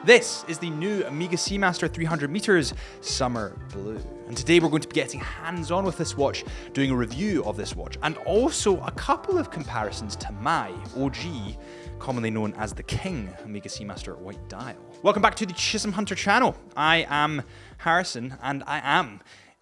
This is the new Omega Seamaster 300M Summer Blue. And today we're going to be getting hands-on with this watch, doing a review of this watch, and also a couple of comparisons to my OG, commonly known as the King Omega Seamaster White Dial. Welcome back to the Chisholm Hunter channel. I am Harrison, and I am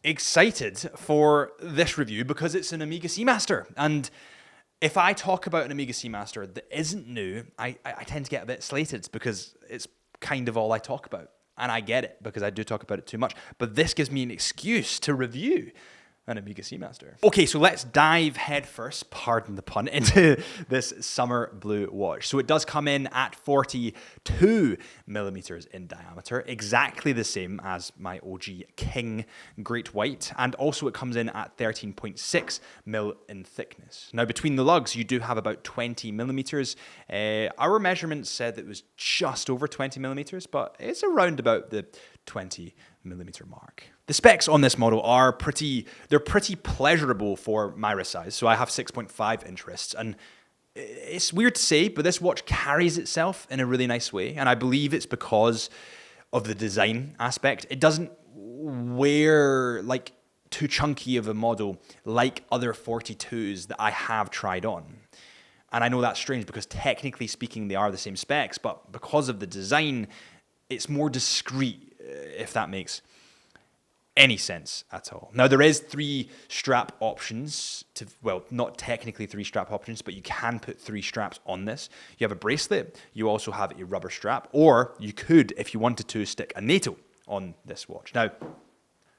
excited for this review because it's an Omega Seamaster. And if I talk about an Omega Seamaster that isn't new, I tend to get a bit slated because it's kind of all I talk about. And I get it because I do talk about it too much. But this gives me an excuse to review an Omega Seamaster. Okay, so let's dive headfirst, pardon the pun, into this summer blue watch. So it does come in at 42mm in diameter, exactly the same as my OG King Great White, and also it comes in at 13.6mm in thickness. Now between the lugs, you do have about 20mm. Our measurements said that it was just over 20mm, but it's around about the 20mm mark. The specs on this model are pretty pleasurable for my wrist size. So I have 6.5 inch wrists, and it's weird to say, but this watch carries itself in a really nice way. And I believe it's because of the design aspect. It doesn't wear like too chunky of a model like other 42s that I have tried on. And I know that's strange because technically speaking, they are the same specs, but because of the design, it's more discreet, if that makes any sense at all. Now, there is 3 strap options to, well, not technically 3 strap options, but you can put 3 straps on this. You have a bracelet, you also have a rubber strap, or you could, if you wanted to, stick a NATO on this watch. Now,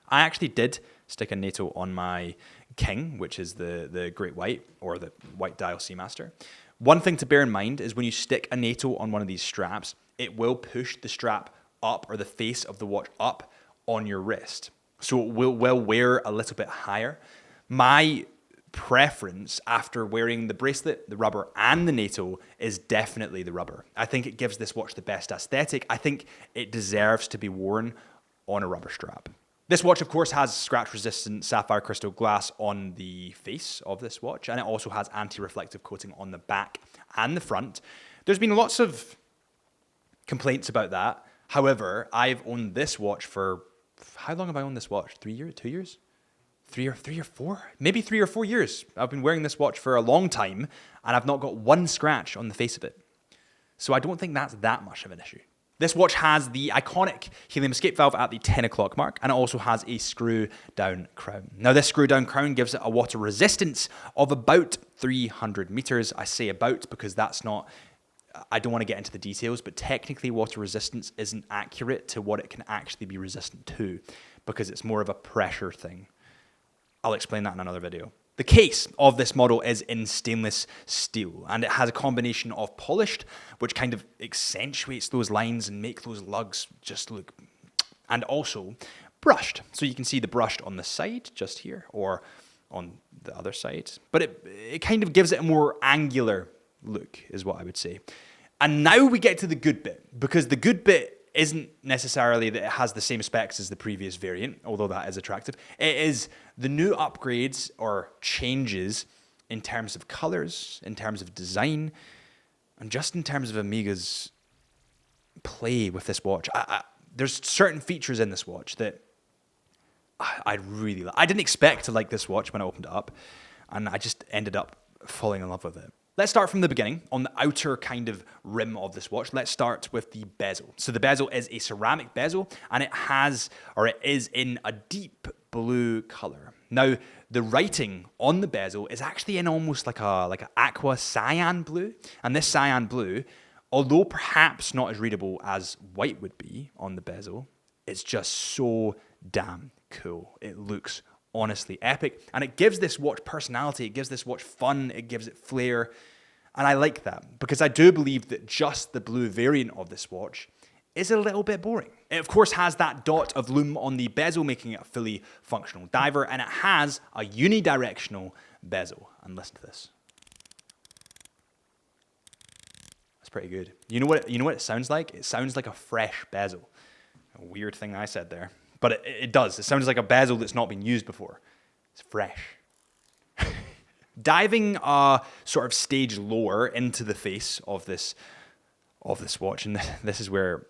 I actually did stick a NATO on my King, which is the Great White, or the White Dial Seamaster. One thing to bear in mind is when you stick a NATO on one of these straps, it will push the strap up, or the face of the watch up on your wrist. So it will wear a little bit higher. My preference after wearing the bracelet, the rubber, and the NATO is definitely the rubber. I think it gives this watch the best aesthetic. I think it deserves to be worn on a rubber strap. This watch, of course, has scratch-resistant sapphire crystal glass on the face of this watch, and it also has anti-reflective coating on the back and the front. There's been lots of complaints about that. However, I've owned this watch for, how long have I owned this watch? 3 years? 2 years? Three or 4? Maybe 3 or 4 years. I've been wearing this watch for a long time, and I've not got one scratch on the face of it. So I don't think that's that much of an issue. This watch has the iconic helium escape valve at the 10 o'clock mark, and it also has a screw-down crown. Now, this screw-down crown gives it a water resistance of about 300 meters. I say about because that's not, I don't want to get into the details, but technically water resistance isn't accurate to what it can actually be resistant to because it's more of a pressure thing. I'll explain that in another video. The case of this model is in stainless steel, and it has a combination of polished, which kind of accentuates those lines and make those lugs just look, and also brushed. So you can see the brushed on the side just here or on the other side, but it kind of gives it a more angular look is what I would say. And now we get to the good bit, because the good bit isn't necessarily that it has the same specs as the previous variant, although that is attractive. It is the new upgrades or changes in terms of colors, in terms of design, and just in terms of Omega's play with this watch. There's certain features in this watch that I really like. I didn't expect to like this watch when I opened it up, and I just ended up falling in love with it. Let's start from the beginning, on the outer kind of rim of this watch. Let's start with the bezel. So the bezel is a ceramic bezel, and it is in a deep blue color. Now, the writing on the bezel is actually in almost like an aqua cyan blue, and this cyan blue, although perhaps not as readable as white would be on the bezel, it's just so damn cool. It looks honestly epic, and it gives this watch personality, it gives this watch fun, it gives it flair, and I like that because I do believe that just the blue variant of this watch is a little bit boring. It of course has that dot of lume on the bezel, making it a fully functional diver, and it has a unidirectional bezel. And listen to this. That's pretty good. You know what it sounds like? It sounds like a fresh bezel. A weird thing I said there. But it does. It sounds like a bezel that's not been used before. It's fresh. Diving a sort of stage lower into the face of this watch, and this is where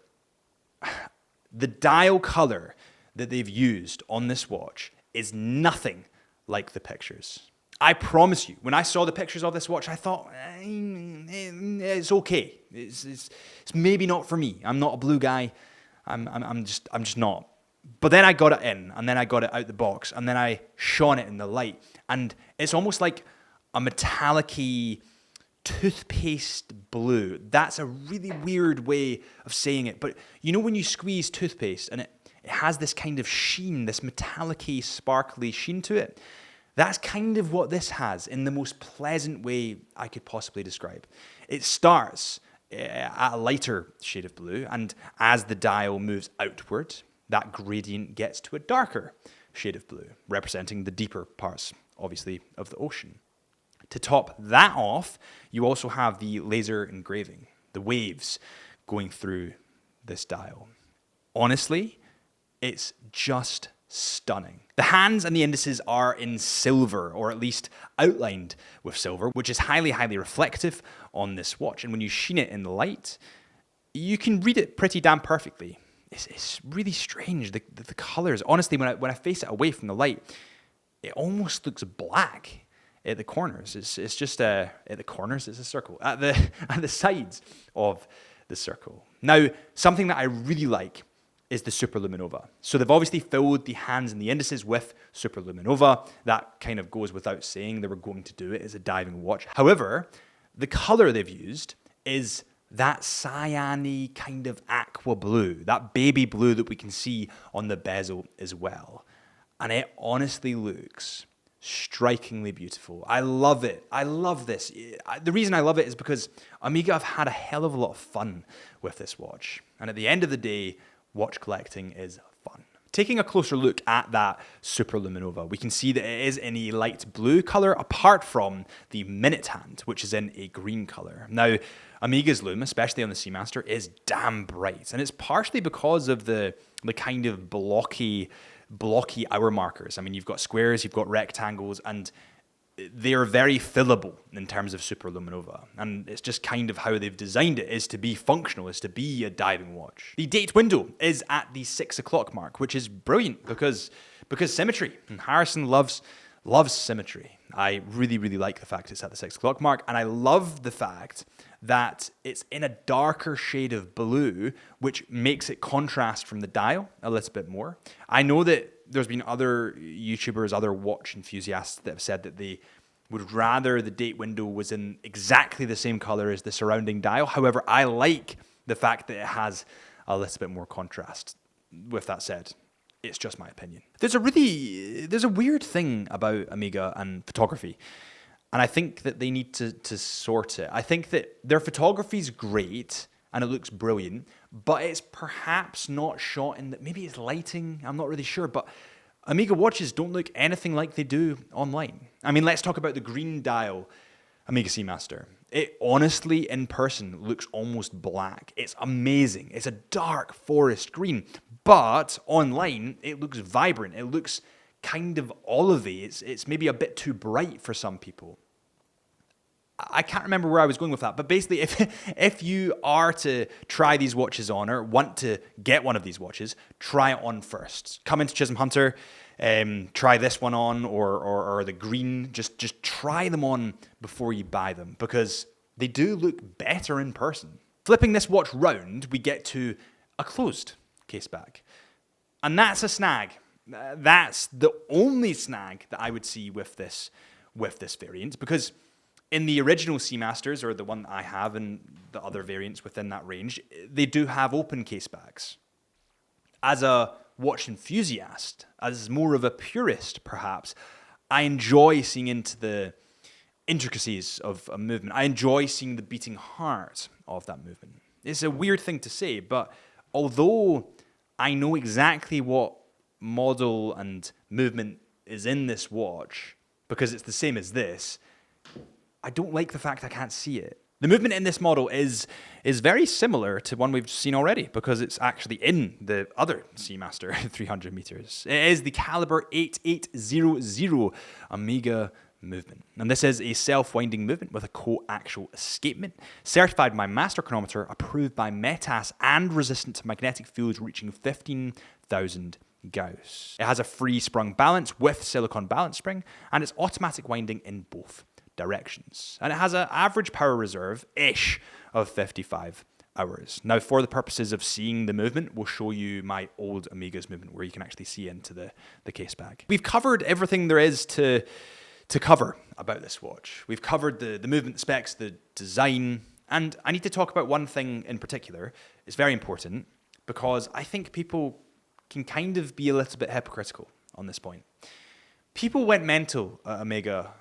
The dial color that they've used on this watch is nothing like the pictures. I promise you, when I saw the pictures of this watch, I thought, it's okay. It's maybe not for me. I'm not a blue guy. I'm just not. But then I got it in, and then I got it out the box, and then I shone it in the light, and it's almost like a metallic-y toothpaste blue. That's a really weird way of saying it, but you know when you squeeze toothpaste and it has this kind of sheen, this metallic-y, sparkly sheen to it? That's kind of what this has in the most pleasant way I could possibly describe. It starts at a lighter shade of blue, and as the dial moves outward, that gradient gets to a darker shade of blue, representing the deeper parts, obviously, of the ocean. To top that off, you also have the laser engraving, the waves going through this dial. Honestly, it's just stunning. The hands and the indices are in silver, or at least outlined with silver, which is highly, highly reflective on this watch. And when you sheen it in the light, you can read it pretty damn perfectly. It's really strange, the colors. Honestly, when I face it away from the light, it almost looks black at the corners. It's just at the corners, it's a circle. At the sides of the circle. Now, something that I really like is the superluminova. So they've obviously filled the hands and the indices with superluminova. That kind of goes without saying. They were going to do it as a diving watch. However, the color they've used is that cyan-y kind of aqua blue, that baby blue that we can see on the bezel as well. And it honestly looks strikingly beautiful. I love it. I love this. The reason I love it is because Omega have had a hell of a lot of fun with this watch. And at the end of the day, watch collecting is fun. Taking a closer look at that superluminova, we can see that it is in a light blue color, apart from the minute hand, which is in a green color. Now, Omega's lume, especially on the Seamaster, is damn bright, and it's partially because of the kind of blocky hour markers. I mean, you've got squares, you've got rectangles, and they are very fillable in terms of superluminova, and it's just kind of how they've designed it, is to be functional, is to be a diving watch. The date window is at the 6 o'clock mark, which is brilliant because symmetry, and Harrison loves symmetry. I really, really like the fact it's at the 6 o'clock mark, and I love the fact that it's in a darker shade of blue, which makes it contrast from the dial a little bit more. I know that there's been other YouTubers, other watch enthusiasts that have said that they would rather the date window was in exactly the same color as the surrounding dial. However, I like the fact that it has a little bit more contrast. With that said, it's just my opinion. There's a weird thing about Omega and photography, and I think that they need to sort it. I think that their photography is great and it looks brilliant, but it's perhaps not shot in that. Maybe it's lighting, I'm not really sure, but Omega watches don't look anything like they do online. I mean, let's talk about the green dial Omega Seamaster. It honestly, in person, looks almost black. It's amazing. It's a dark forest green, but online, it looks vibrant. It looks kind of olivey. It's maybe a bit too bright for some people. I can't remember where I was going with that, but basically, if you are to try these watches on, or want to get one of these watches, try it on first. Come into Chisholm Hunter, try this one on, or the green. Just try them on before you buy them, because they do look better in person. Flipping this watch round, we get to a closed case back, and that's a snag. That's the only snag that I would see with this variant, because in the original Seamasters, or the one that I have and the other variants within that range, they do have open case backs. As a watch enthusiast, as more of a purist perhaps, I enjoy seeing into the intricacies of a movement. I enjoy seeing the beating heart of that movement. It's a weird thing to say, but although I know exactly what model and movement is in this watch, because it's the same as this, I don't like the fact I can't see it. The movement in this model is very similar to one we've seen already, because it's actually in the other Seamaster 300 meters. It is the caliber 8800 Omega movement. And this is a self-winding movement with a coaxial escapement, certified by master chronometer, approved by METAS, and resistant to magnetic fields reaching 15,000 Gauss. It has a free sprung balance with silicon balance spring, and it's automatic winding in both directions. And it has an average power reserve-ish of 55 hours. Now, for the purposes of seeing the movement, we'll show you my old Omega's movement where you can actually see into the case bag. We've covered everything there is to cover about this watch. We've covered the movement specs, the design, and I need to talk about one thing in particular. It's very important because I think people can kind of be a little bit hypocritical on this point. People went mental at Omega.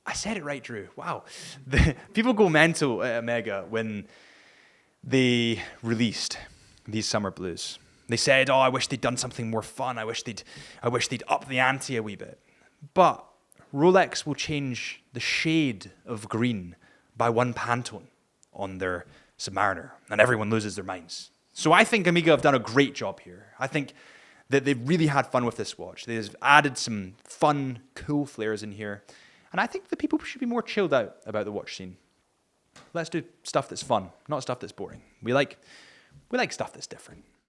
I said it right, Drew. Wow. People go mental at Omega when they released these summer blues. They said, "Oh, I wish they'd done something more fun. I wish they'd up the ante a wee bit." But Rolex will change the shade of green by 1 Pantone on their Submariner, and everyone loses their minds. So I think Omega have done a great job here. I think that they've really had fun with this watch. They've added some fun, cool flares in here. And I think the people should be more chilled out about the watch scene. Let's do stuff that's fun, not stuff that's boring. We like stuff that's different.